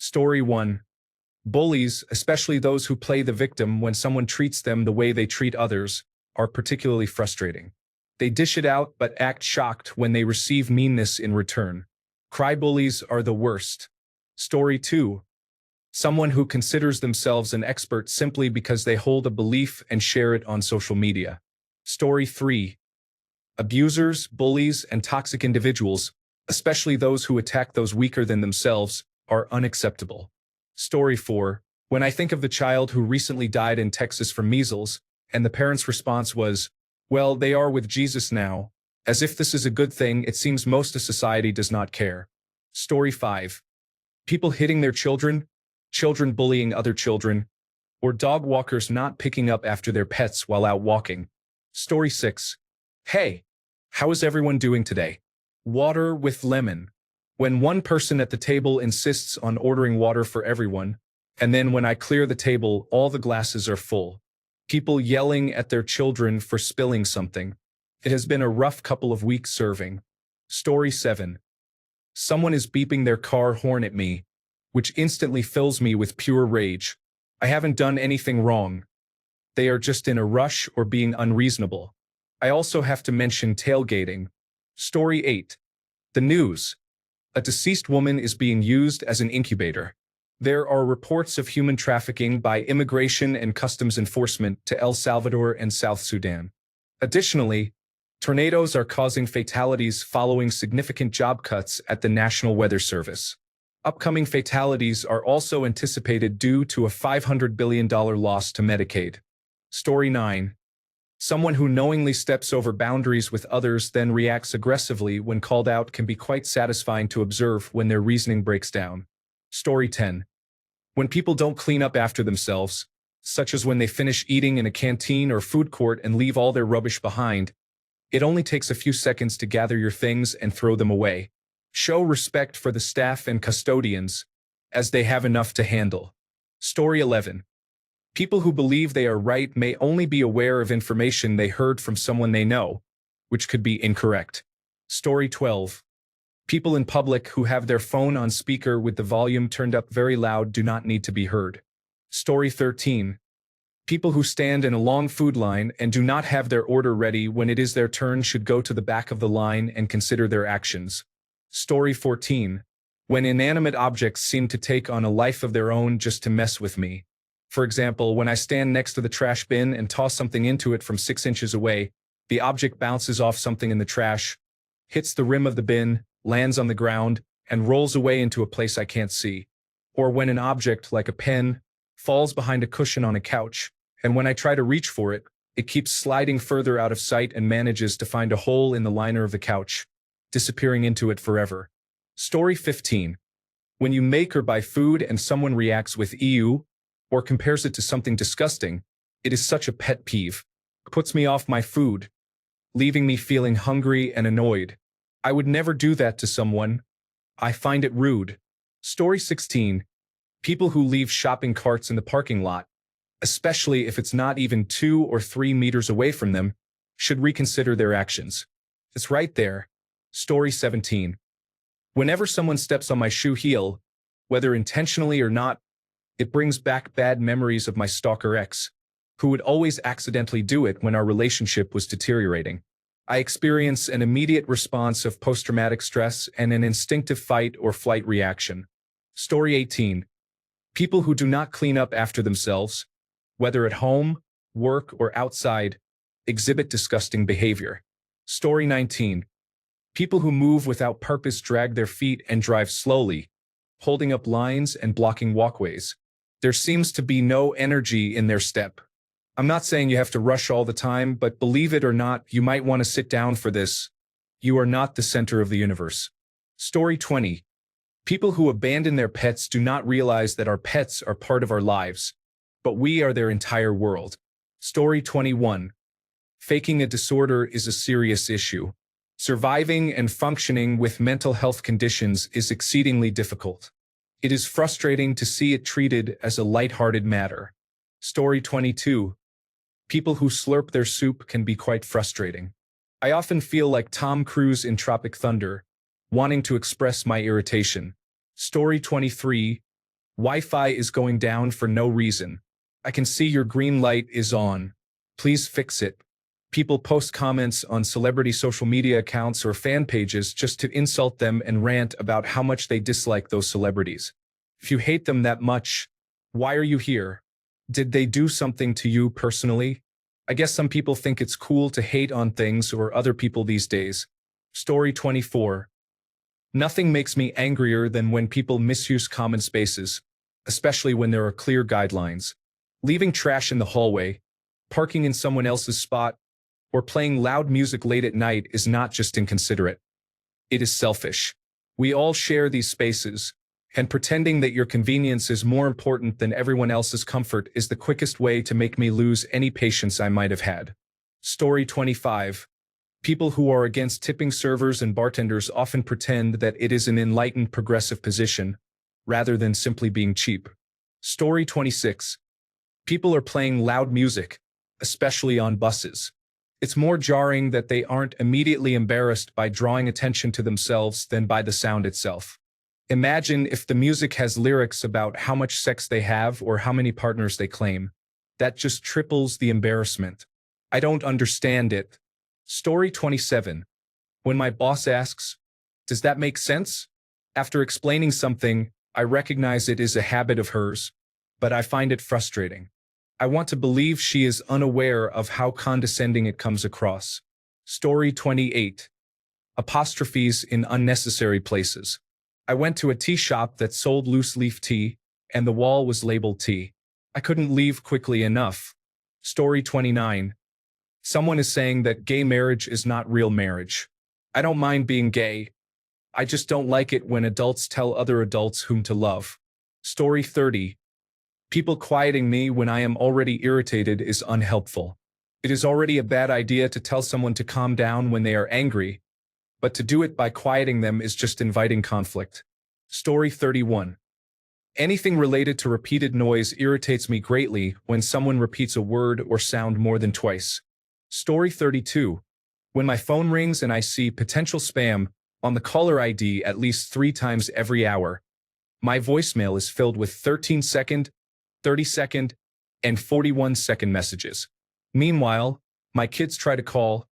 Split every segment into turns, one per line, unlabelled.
Story 1. Bullies, especially those who play the victim when someone treats them the way they treat others, are particularly frustrating. They dish it out but act shocked when they receive meanness in return. Cry bullies are the worst. Story 2. Someone who considers themselves an expert simply because they hold a belief and share it on social media. Story 3. Abusers, bullies, and toxic individuals, especially those who attack those weaker than themselves, are unacceptable. Story 4. When I think of the child who recently died in Texas from measles, and the parent's response was, "Well, they are with Jesus now." As if this is a good thing, it seems most of society does not care. Story 5. People hitting their children, children bullying other children, or dog walkers not picking up after their pets while out walking. Story 6. Hey, how is everyone doing today? Water with lemon. When one person at the table insists on ordering water for everyone, and then when I clear the table, all the glasses are full. People yelling at their children for spilling something. It has been a rough couple of weeks serving. Story 7. Someone is beeping their car horn at me, which instantly fills me with pure rage. I haven't done anything wrong. They are just in a rush or being unreasonable. I also have to mention tailgating. Story 8. The news. A deceased woman is being used as an incubator. There are reports of human trafficking by Immigration and Customs Enforcement to El Salvador and South Sudan. Additionally, tornadoes are causing fatalities following significant job cuts at the National Weather Service. Upcoming fatalities are also anticipated due to a $500 billion loss to Medicaid. Story 9. Someone who knowingly steps over boundaries with others then reacts aggressively when called out can be quite satisfying to observe when their reasoning breaks down. Story 10. When people don't clean up after themselves, such as when they finish eating in a canteen or food court and leave all their rubbish behind, it only takes a few seconds to gather your things and throw them away. Show respect for the staff and custodians, as they have enough to handle. Story 11. People who believe they are right may only be aware of information they heard from someone they know, which could be incorrect. Story 12. People in public who have their phone on speaker with the volume turned up very loud do not need to be heard. Story 13. People who stand in a long food line and do not have their order ready when it is their turn should go to the back of the line and consider their actions. Story 14. When inanimate objects seem to take on a life of their own just to mess with me. For example, when I stand next to the trash bin and toss something into it from 6 inches away, the object bounces off something in the trash, hits the rim of the bin, lands on the ground, and rolls away into a place I can't see. Or when an object, like a pen, falls behind a cushion on a couch, and when I try to reach for it, it keeps sliding further out of sight and manages to find a hole in the liner of the couch, disappearing into it forever. Story 15. When you make or buy food and someone reacts with ew, or compares it to something disgusting, it is such a pet peeve. It puts me off my food, leaving me feeling hungry and annoyed. I would never do that to someone. I find it rude. Story 16. People who leave shopping carts in the parking lot, especially if it's not even 2 or 3 meters away from them, should reconsider their actions. It's right there. Story 17. Whenever someone steps on my shoe heel, whether intentionally or not, it brings back bad memories of my stalker ex, who would always accidentally do it when our relationship was deteriorating. I experience an immediate response of post-traumatic stress and an instinctive fight or flight reaction. Story 18. People who do not clean up after themselves, whether at home, work, or outside, exhibit disgusting behavior. Story 19. People who move without purpose drag their feet and drive slowly, holding up lines and blocking walkways. There seems to be no energy in their step. I'm not saying you have to rush all the time, but believe it or not, you might want to sit down for this. You are not the center of the universe. Story 20. People who abandon their pets do not realize that our pets are part of our lives, but we are their entire world. Story 21. Faking a disorder is a serious issue. Surviving and functioning with mental health conditions is exceedingly difficult. It is frustrating to see it treated as a lighthearted matter. Story 22. People who slurp their soup can be quite frustrating. I often feel like Tom Cruise in Tropic Thunder, wanting to express my irritation. Story 23. Wi-Fi is going down for no reason. I can see your green light is on. Please fix it. People post comments on celebrity social media accounts or fan pages just to insult them and rant about how much they dislike those celebrities. If you hate them that much, why are you here? Did they do something to you personally? I guess some people think it's cool to hate on things or other people these days. Story 24. Nothing makes me angrier than when people misuse common spaces, especially when there are clear guidelines. Leaving trash in the hallway, parking in someone else's spot, or playing loud music late at night is not just inconsiderate. It is selfish. We all share these spaces, and pretending that your convenience is more important than everyone else's comfort is the quickest way to make me lose any patience I might have had. Story 25. People who are against tipping servers and bartenders often pretend that it is an enlightened progressive position, rather than simply being cheap. Story 26. People are playing loud music, especially on buses. It's more jarring that they aren't immediately embarrassed by drawing attention to themselves than by the sound itself. Imagine if the music has lyrics about how much sex they have or how many partners they claim. That just triples the embarrassment. I don't understand it. Story 27. When my boss asks, "Does that make sense?" After explaining something, I recognize it is a habit of hers, but I find it frustrating. I want to believe she is unaware of how condescending it comes across. Story 28. Apostrophes in unnecessary places. I went to a tea shop that sold loose-leaf tea, and the wall was labeled tea. I couldn't leave quickly enough. Story 29. Someone is saying that gay marriage is not real marriage. I don't mind being gay. I just don't like it when adults tell other adults whom to love. Story 30. People quieting me when I am already irritated is unhelpful. It is already a bad idea to tell someone to calm down when they are angry, but to do it by quieting them is just inviting conflict. Story 31. Anything related to repeated noise irritates me greatly when someone repeats a word or sound more than twice. Story 32. When my phone rings and I see potential spam on the caller ID at least 3 times every hour, my voicemail is filled with 13-second, 30-second, and 41-second messages. Meanwhile, my kids try to call,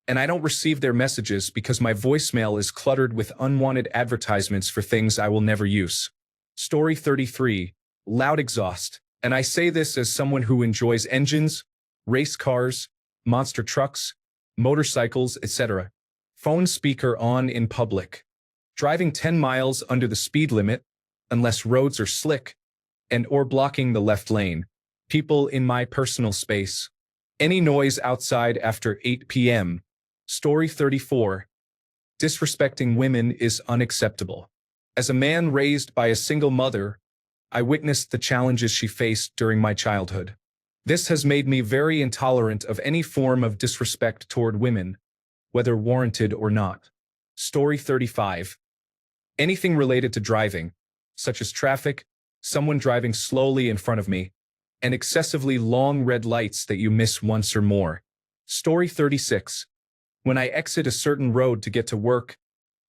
and I don't receive their messages because my voicemail is cluttered with unwanted advertisements for things I will never use. Story 33. Loud exhaust. And I say this as someone who enjoys engines, race cars, monster trucks, motorcycles, etc. Phone speaker on in public. Driving 10 miles under the speed limit, unless roads are slick, and or blocking the left lane. People in my personal space. Any noise outside after 8 p.m. Story 34. Disrespecting women is unacceptable. As a man raised by a single mother, I witnessed the challenges she faced during my childhood. This has made me very intolerant of any form of disrespect toward women, whether warranted or not. Story 35. Anything related to driving, such as traffic, someone driving slowly in front of me, and excessively long red lights that you miss once or more. Story 36. When I exit a certain road to get to work,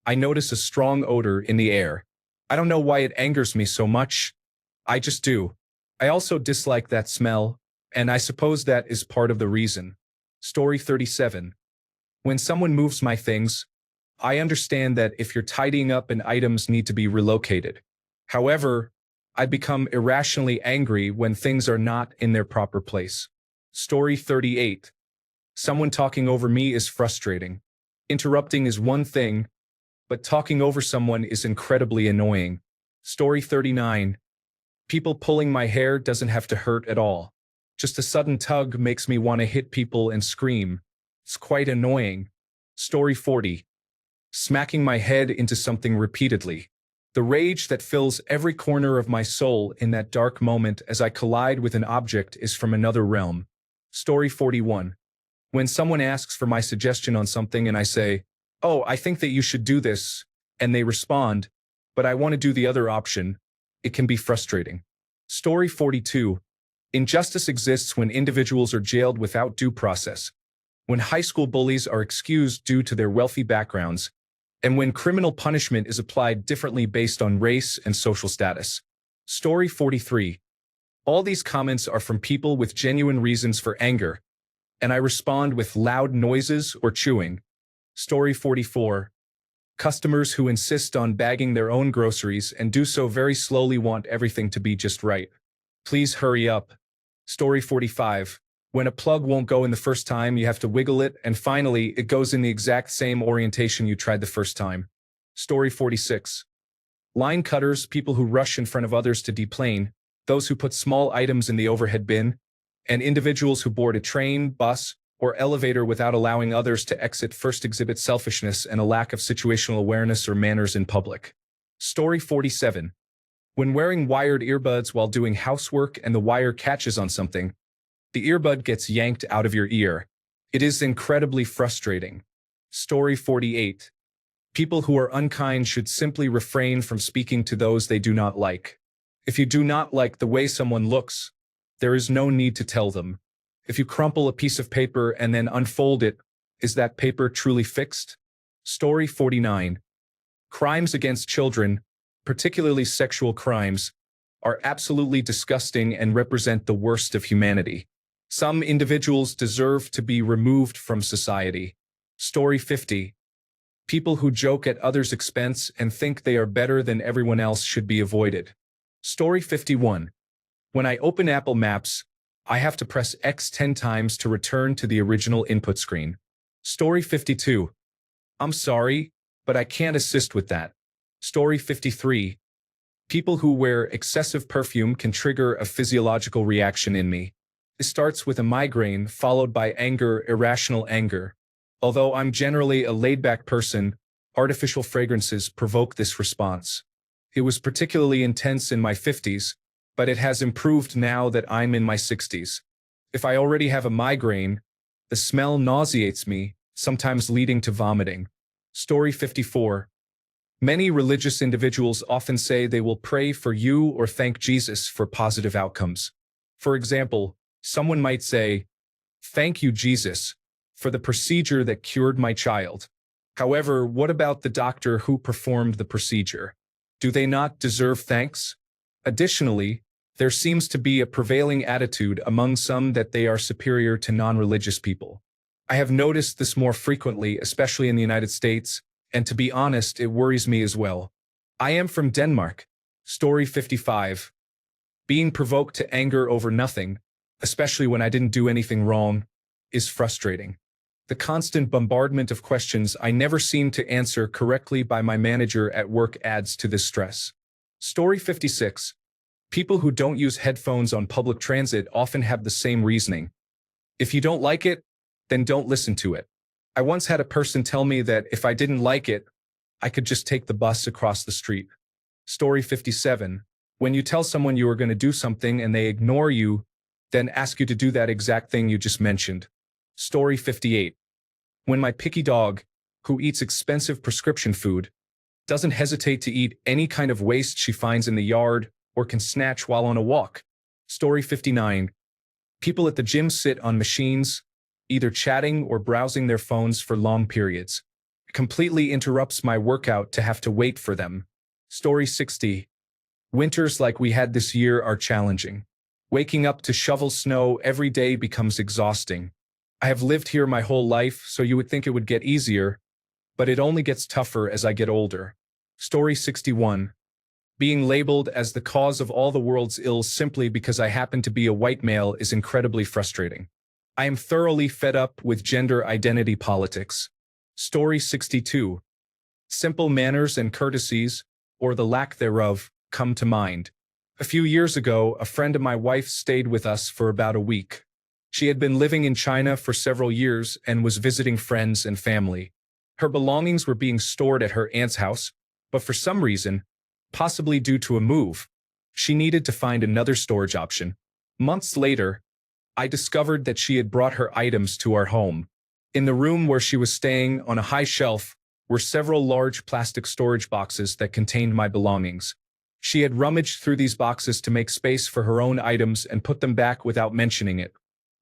I notice a strong odor in the air. I don't know why it angers me so much. I just do. I also dislike that smell, and I suppose that is part of the reason. Story 37. When someone moves my things, I understand that if you're tidying up and items need to be relocated. However, I become irrationally angry when things are not in their proper place. Story 38. Someone talking over me is frustrating. Interrupting is one thing, but talking over someone is incredibly annoying. Story 39. People pulling my hair doesn't have to hurt at all. Just a sudden tug makes me want to hit people and scream. It's quite annoying. Story 40. Smacking my head into something repeatedly. The rage that fills every corner of my soul in that dark moment as I collide with an object is from another realm. Story 41. When someone asks for my suggestion on something and I say, "Oh, I think that you should do this," and they respond, "But I want to do the other option," it can be frustrating. Story 42. Injustice exists when individuals are jailed without due process, when high school bullies are excused due to their wealthy backgrounds, and when criminal punishment is applied differently based on race and social status. Story 43. All these comments are from people with genuine reasons for anger, and I respond with loud noises or chewing. Story 44. Customers who insist on bagging their own groceries and do so very slowly want everything to be just right. Please hurry up. Story 45. When a plug won't go in the first time, you have to wiggle it, and finally, it goes in the exact same orientation you tried the first time. Story 46. Line cutters, people who rush in front of others to deplane, those who put small items in the overhead bin, and individuals who board a train, bus, or elevator without allowing others to exit first exhibit selfishness and a lack of situational awareness or manners in public. Story 47. When wearing wired earbuds while doing housework and the wire catches on something, the earbud gets yanked out of your ear. It is incredibly frustrating. Story 48. People who are unkind should simply refrain from speaking to those they do not like. If you do not like the way someone looks, there is no need to tell them. If you crumple a piece of paper and then unfold it, is that paper truly fixed? Story 49. Crimes against children, particularly sexual crimes, are absolutely disgusting and represent the worst of humanity. Some individuals deserve to be removed from society. Story 50. People who joke at others' expense and think they are better than everyone else should be avoided. Story 51. When I open Apple Maps, I have to press X 10 times to return to the original input screen. Story 52. I'm sorry, but I can't assist with that. Story 53. People who wear excessive perfume can trigger a physiological reaction in me. It starts with a migraine followed by anger, irrational anger. Although I'm generally a laid-back person, artificial fragrances provoke this response. It was particularly intense in my 50s, but it has improved now that I'm in my 60s. If I already have a migraine, the smell nauseates me, sometimes leading to vomiting. Story 54. Many religious individuals often say they will pray for you or thank Jesus for positive outcomes. For example, someone might say, "Thank you, Jesus, for the procedure that cured my child." However, what about the doctor who performed the procedure? Do they not deserve thanks? Additionally, there seems to be a prevailing attitude among some that they are superior to non-religious people. I have noticed this more frequently, especially in the United States, and to be honest, it worries me as well. I am from Denmark. Story 55. Being provoked to anger over nothing, especially when I didn't do anything wrong, is frustrating. The constant bombardment of questions I never seem to answer correctly by my manager at work adds to this stress. Story 56. People who don't use headphones on public transit often have the same reasoning. If you don't like it, then don't listen to it. I once had a person tell me that if I didn't like it, I could just take the bus across the street. Story 57. When you tell someone you are going to do something and they ignore you, then ask you to do that exact thing you just mentioned. Story 58. When my picky dog, who eats expensive prescription food, doesn't hesitate to eat any kind of waste she finds in the yard or can snatch while on a walk. Story 59. People at the gym sit on machines, either chatting or browsing their phones for long periods. It completely interrupts my workout to have to wait for them. Story 60. Winters like we had this year are challenging. Waking up to shovel snow every day becomes exhausting. I have lived here my whole life, so you would think it would get easier, but it only gets tougher as I get older. Story 61. Being labeled as the cause of all the world's ills simply because I happen to be a white male is incredibly frustrating. I am thoroughly fed up with gender identity politics. Story 62. Simple manners and courtesies, or the lack thereof, come to mind. A few years ago, a friend of my wife's stayed with us for about a week. She had been living in China for several years and was visiting friends and family. Her belongings were being stored at her aunt's house, but for some reason, possibly due to a move, she needed to find another storage option. Months later, I discovered that she had brought her items to our home. In the room where she was staying, on a high shelf, were several large plastic storage boxes that contained my belongings. She had rummaged through these boxes to make space for her own items and put them back without mentioning it.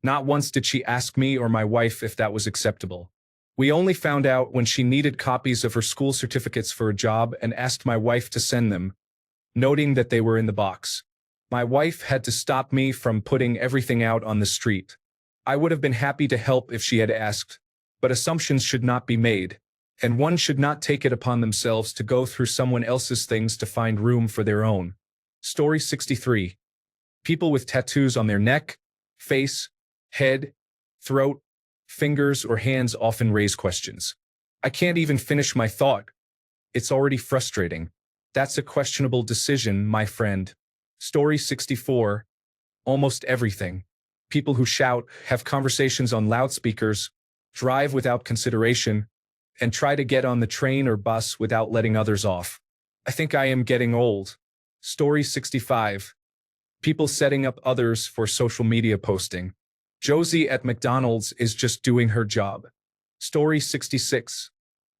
Not once did she ask me or my wife if that was acceptable. We only found out when she needed copies of her school certificates for a job and asked my wife to send them. noting that they were in the box. My wife had to stop me from putting everything out on the street. I would have been happy to help if she had asked, but assumptions should not be made, and one should not take it upon themselves to go through someone else's things to find room for their own. Story 63. People with tattoos on their neck, face, head, throat, fingers, or hands often raise questions. I can't even finish my thought. It's already frustrating. That's a questionable decision, my friend. Story 64. Almost everything. People who shout, have conversations on loudspeakers, drive without consideration, and try to get on the train or bus without letting others off. I think I am getting old. Story 65. People setting up others for social media posting. Josie at McDonald's is just doing her job. Story 66.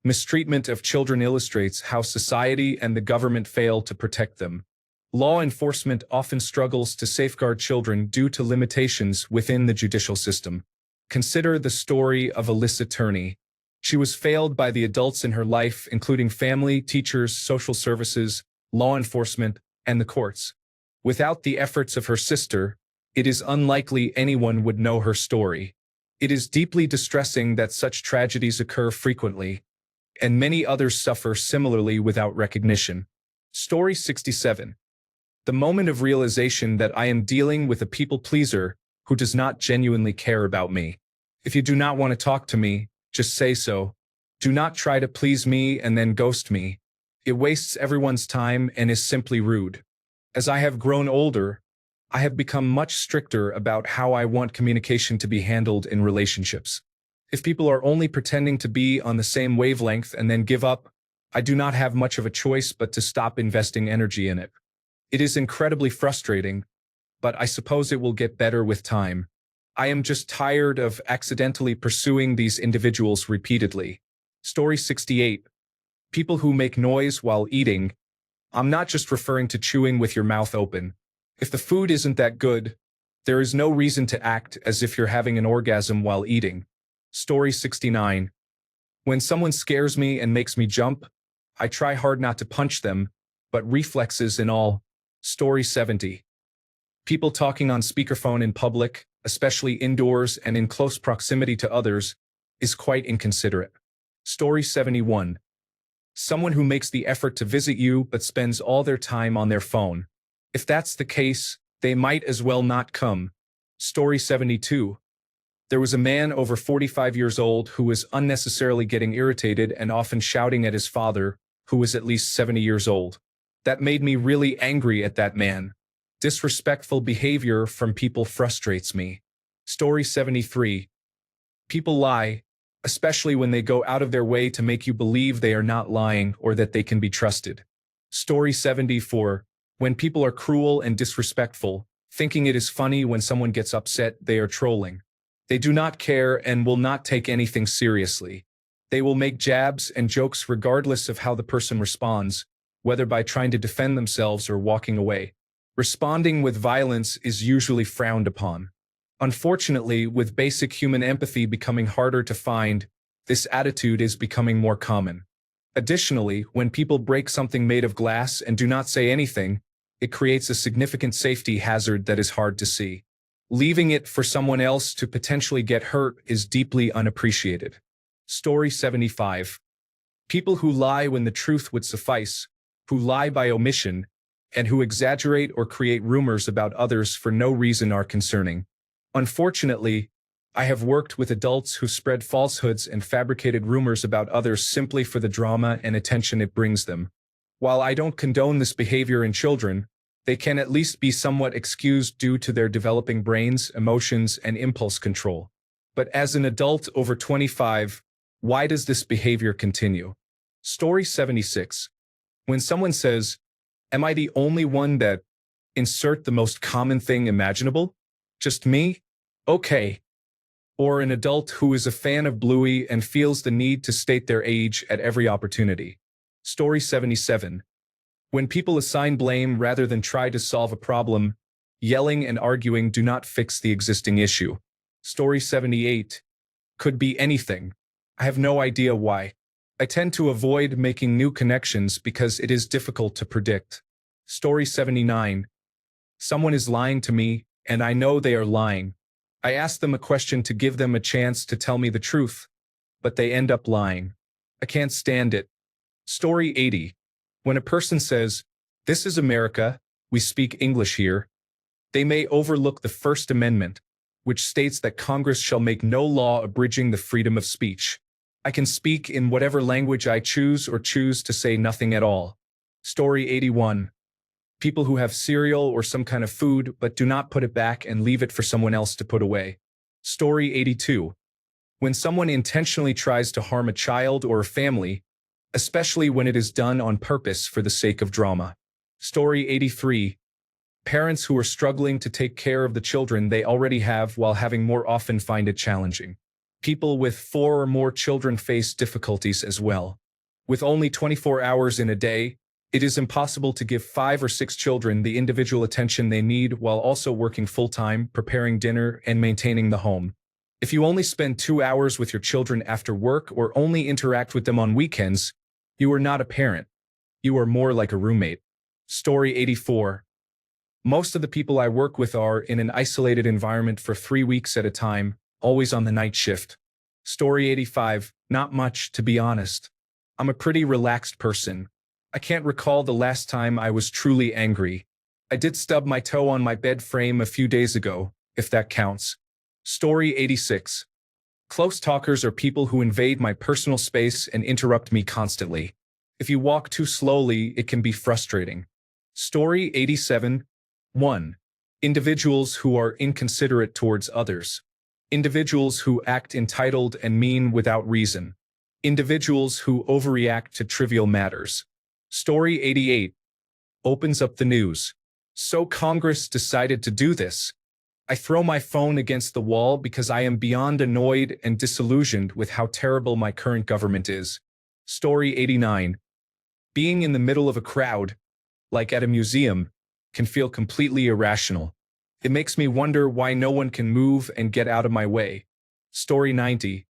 Mistreatment of children illustrates how society and the government fail to protect them. Law enforcement often struggles to safeguard children due to limitations within the judicial system. Consider the story of Alyssa Turney. She was failed by the adults in her life, including family, teachers, social services, law enforcement, and the courts. Without the efforts of her sister, it is unlikely anyone would know her story. It is deeply distressing that such tragedies occur frequently, and many others suffer similarly without recognition. Story 67. The moment of realization that I am dealing with a people pleaser who does not genuinely care about me. If you do not want to talk to me, just say so. Do not try to please me and then ghost me. It wastes everyone's time and is simply rude. As I have grown older, I have become much stricter about how I want communication to be handled in relationships. If people are only pretending to be on the same wavelength and then give up, I do not have much of a choice but to stop investing energy in it. It is incredibly frustrating, but I suppose it will get better with time. I am just tired of accidentally pursuing these individuals repeatedly. Story 68. People who make noise while eating. I'm not just referring to chewing with your mouth open. If the food isn't that good, there is no reason to act as if you're having an orgasm while eating. Story 69. When someone scares me and makes me jump, I try hard not to punch them, but reflexes and all. Story 70. People talking on speakerphone in public, especially indoors and in close proximity to others, is quite inconsiderate. Story 71. Someone who makes the effort to visit you but spends all their time on their phone. If that's the case, they might as well not come. Story 72. There was a man over 45 years old who was unnecessarily getting irritated and often shouting at his father, who was at least 70 years old. That made me really angry at that man. Disrespectful behavior from people frustrates me. Story 73. People lie, especially when they go out of their way to make you believe they are not lying or that they can be trusted. Story 74. When people are cruel and disrespectful, thinking it is funny when someone gets upset, they are trolling. They do not care and will not take anything seriously. They will make jabs and jokes regardless of how the person responds, whether by trying to defend themselves or walking away. Responding with violence is usually frowned upon. Unfortunately, with basic human empathy becoming harder to find, this attitude is becoming more common. Additionally, when people break something made of glass and do not say anything, it creates a significant safety hazard that is hard to see. Leaving it for someone else to potentially get hurt is deeply unappreciated. Story 75. People who lie when the truth would suffice, who lie by omission, and who exaggerate or create rumors about others for no reason are concerning. Unfortunately, I have worked with adults who spread falsehoods and fabricated rumors about others simply for the drama and attention it brings them. While I don't condone this behavior in children, they can at least be somewhat excused due to their developing brains, emotions, and impulse control. But as an adult over 25, why does this behavior continue? Story 76. When someone says, "Am I the only one that..." Insert the most common thing imaginable? Just me? Okay. Or an adult who is a fan of Bluey and feels the need to state their age at every opportunity. Story 77. When people assign blame rather than try to solve a problem, yelling and arguing do not fix the existing issue. Story 78. Could be anything. I have no idea why. I tend to avoid making new connections because it is difficult to predict. Story 79. Someone is lying to me, and I know they are lying. I ask them a question to give them a chance to tell me the truth, but they end up lying. I can't stand it. Story 80. When a person says, "This is America, we speak English here," they may overlook the First Amendment, which states that Congress shall make no law abridging the freedom of speech. I can speak in whatever language I choose or choose to say nothing at all. Story 81. People who have cereal or some kind of food but do not put it back and leave it for someone else to put away. Story 82. When someone intentionally tries to harm a child or a family, especially when it is done on purpose for the sake of drama. Story 83. Parents who are struggling to take care of the children they already have while having more often find it challenging. People with 4 or more children face difficulties as well. With only 24 hours in a day, it is impossible to give 5 or 6 children the individual attention they need while also working full-time, preparing dinner, and maintaining the home. If you only spend 2 hours with your children after work or only interact with them on weekends, you are not a parent. You are more like a roommate. Story 84. Most of the people I work with are in an isolated environment for 3 weeks at a time, always on the night shift. Story 85. Not much, to be honest. I'm a pretty relaxed person. I can't recall the last time I was truly angry. I did stub my toe on my bed frame a few days ago, if that counts. Story 86. Close talkers are people who invade my personal space and interrupt me constantly. If you walk too slowly, it can be frustrating. Story 87. 1. Individuals who are inconsiderate towards others. Individuals who act entitled and mean without reason. Individuals who overreact to trivial matters. Story 88. Opens up the news. So Congress decided to do this. I throw my phone against the wall because I am beyond annoyed and disillusioned with how terrible my current government is. Story 89. Being in the middle of a crowd, like at a museum, can feel completely irrational. It makes me wonder why no one can move and get out of my way. Story 90.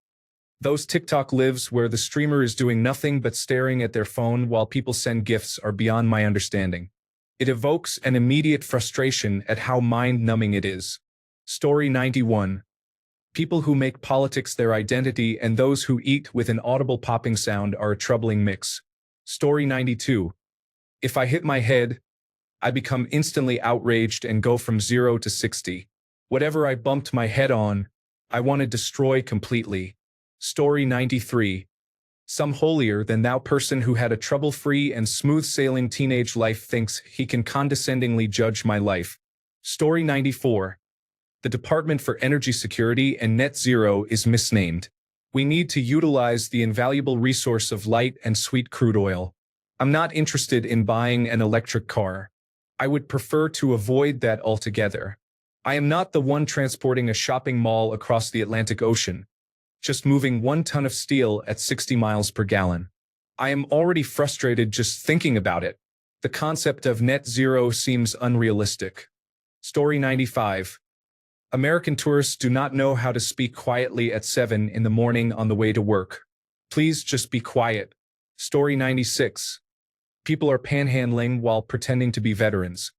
Those TikTok lives where the streamer is doing nothing but staring at their phone while people send gifts are beyond my understanding. It evokes an immediate frustration at how mind-numbing it is. Story 91. People who make politics their identity and those who eat with an audible popping sound are a troubling mix. Story 92. If I hit my head, I become instantly outraged and go from 0 to 60. Whatever I bumped my head on, I want to destroy completely. Story 93. Some holier-than-thou person who had a trouble-free and smooth-sailing teenage life thinks he can condescendingly judge my life. Story 94. The Department for Energy Security and Net Zero is misnamed. We need to utilize the invaluable resource of light and sweet crude oil. I'm not interested in buying an electric car. I would prefer to avoid that altogether. I am not the one transporting a shopping mall across the Atlantic Ocean, just moving 1 ton of steel at 60 miles per gallon. I am already frustrated just thinking about it. The concept of net zero seems unrealistic. Story 95. American tourists do not know how to speak quietly at 7 in the morning on the way to work. Please just be quiet. Story 96. People are panhandling while pretending to be veterans.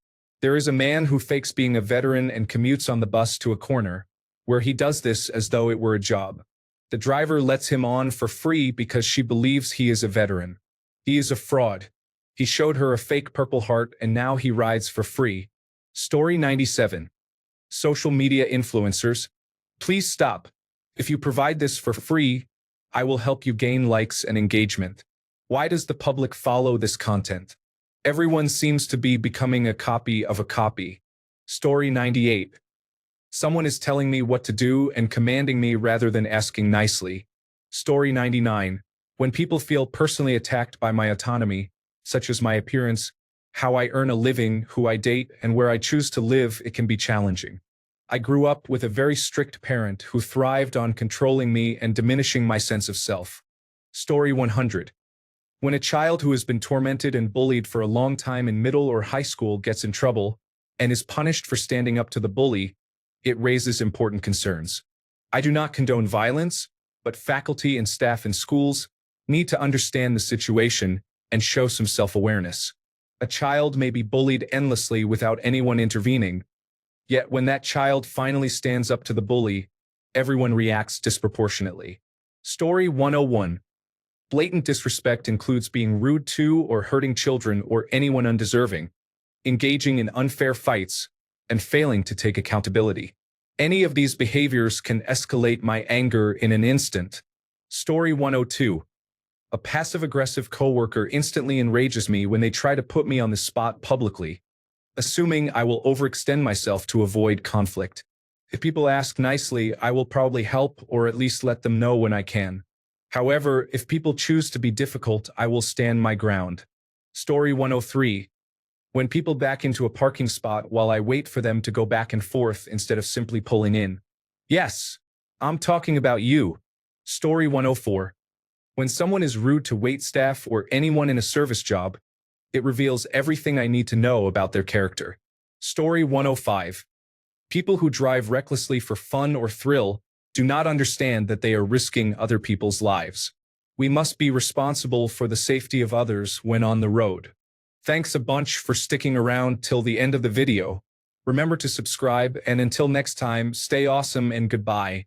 There is a man who fakes being a veteran and commutes on the bus to a corner, where he does this as though it were a job. The driver lets him on for free because she believes he is a veteran. He is a fraud. He showed her a fake Purple Heart and now he rides for free. Story 97. Social media influencers. Please stop. If you provide this for free, I will help you gain likes and engagement. Why does the public follow this content? Everyone seems to be becoming a copy of a copy. Story 98. Someone is telling me what to do and commanding me rather than asking nicely. Story 99. When people feel personally attacked by my autonomy, such as my appearance, how I earn a living, who I date, and where I choose to live, it can be challenging. I grew up with a very strict parent who thrived on controlling me and diminishing my sense of self. Story 100. When a child who has been tormented and bullied for a long time in middle or high school gets in trouble and is punished for standing up to the bully, it raises important concerns. I do not condone violence, but faculty and staff in schools need to understand the situation and show some self-awareness. A child may be bullied endlessly without anyone intervening, yet when that child finally stands up to the bully, everyone reacts disproportionately. Story 101. Blatant disrespect includes being rude to or hurting children or anyone undeserving, engaging in unfair fights, and failing to take accountability. Any of these behaviors can escalate my anger in an instant. Story 102. A passive-aggressive coworker instantly enrages me when they try to put me on the spot publicly, assuming I will overextend myself to avoid conflict. If people ask nicely, I will probably help or at least let them know when I can. However, if people choose to be difficult, I will stand my ground. Story 103. When people back into a parking spot while I wait for them to go back and forth instead of simply pulling in. Yes, I'm talking about you. Story 104. When someone is rude to waitstaff or anyone in a service job, it reveals everything I need to know about their character. Story 105. People who drive recklessly for fun or thrill do not understand that they are risking other people's lives. We must be responsible for the safety of others when on the road. Thanks a bunch for sticking around till the end of the video. Remember to subscribe, and until next time, stay awesome and goodbye.